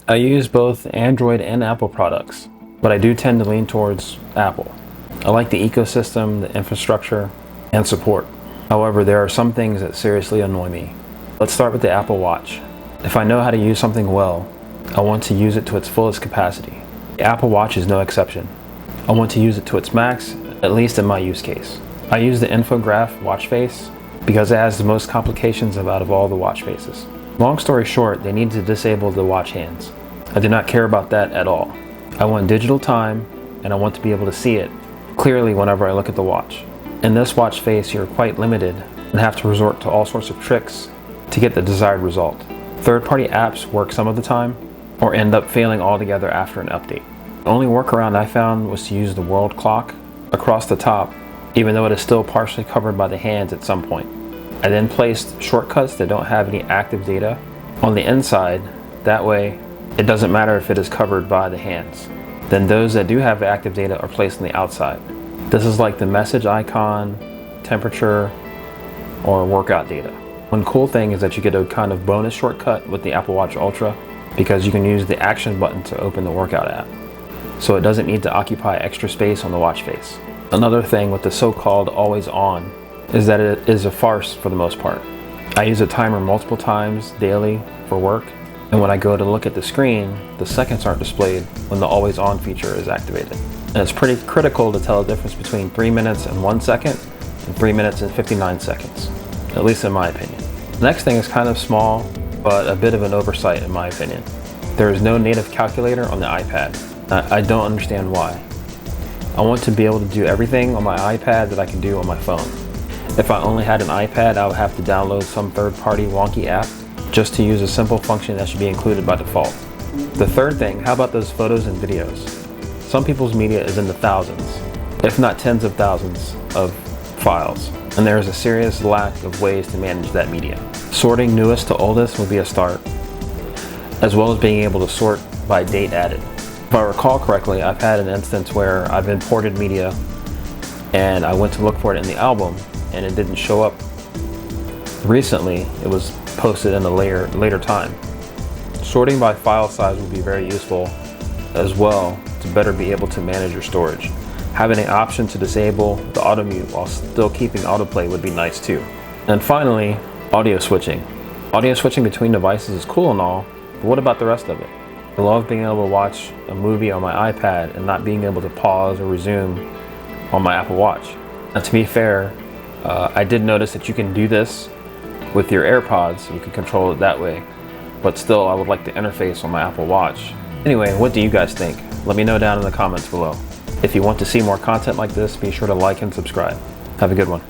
I use both Android and Apple products, but I do tend to lean towards Apple. I like the ecosystem, the infrastructure, and support. However, there are some things that seriously annoy me. Let's start with the Apple Watch. If I know how to use something well, I want to use it to its fullest capacity. The Apple Watch is no exception. I want to use it to its max, at least in my use case. I use the infograph watch face because it has the most complications out of all the watch faces. Long story short, they need to disable the watch hands. I do not care about that at all. I want digital time, and I want to be able to see it clearly whenever I look at the watch. In this watch face, you're quite limited and have to resort to all sorts of tricks to get the desired result. Third-party apps work some of the time, or end up failing altogether after an update. The only workaround I found was to use the world clock across the top, even though it is still partially covered by the hands at some point. I then placed shortcuts that don't have any active data on the inside. That way, it doesn't matter if it is covered by the hands. Then those that do have active data are placed on the outside. This is like the message icon, temperature, or workout data. One cool thing is that you get a kind of bonus shortcut with the Apple Watch Ultra because you can use the action button to open the workout app. So it doesn't need to occupy extra space on the watch face. Another thing with the so-called always on is that it is a farce for the most part. I use a timer multiple times daily for work, and when I go to look at the screen, the seconds aren't displayed when the always on feature is activated. And it's pretty critical to tell the difference between 3 minutes and 1 second and 3 minutes and 59 seconds, at least in my opinion. The next thing is kind of small, but a bit of an oversight in my opinion. There is no native calculator on the iPad. I don't understand why. I want to be able to do everything on my iPad that I can do on my phone. If I only had an iPad, I would have to download some third-party wonky app just to use a simple function that should be included by default. The third thing, how about those photos and videos? Some people's media is in the thousands, if not tens of thousands of files, and there is a serious lack of ways to manage that media. Sorting newest to oldest would be a start, as well as being able to sort by date added. If I recall correctly, I've had an instance where I've imported media and I went to look for it in the album and it didn't show up recently. It was posted in a later time. Sorting by file size would be very useful as well to better be able to manage your storage. Having an option to disable the auto mute while still keeping autoplay would be nice too. And finally, audio switching. Audio switching between devices is cool and all, but what about the rest of it? I love being able to watch a movie on my iPad and not being able to pause or resume on my Apple Watch. Now, to be fair, I did notice that you can do this with your AirPods. You can control it that way, but still I would like the interface on my Apple Watch. Anyway, what do you guys think? Let me know down in the comments below. If you want to see more content like this, be sure to like and subscribe. Have a good one.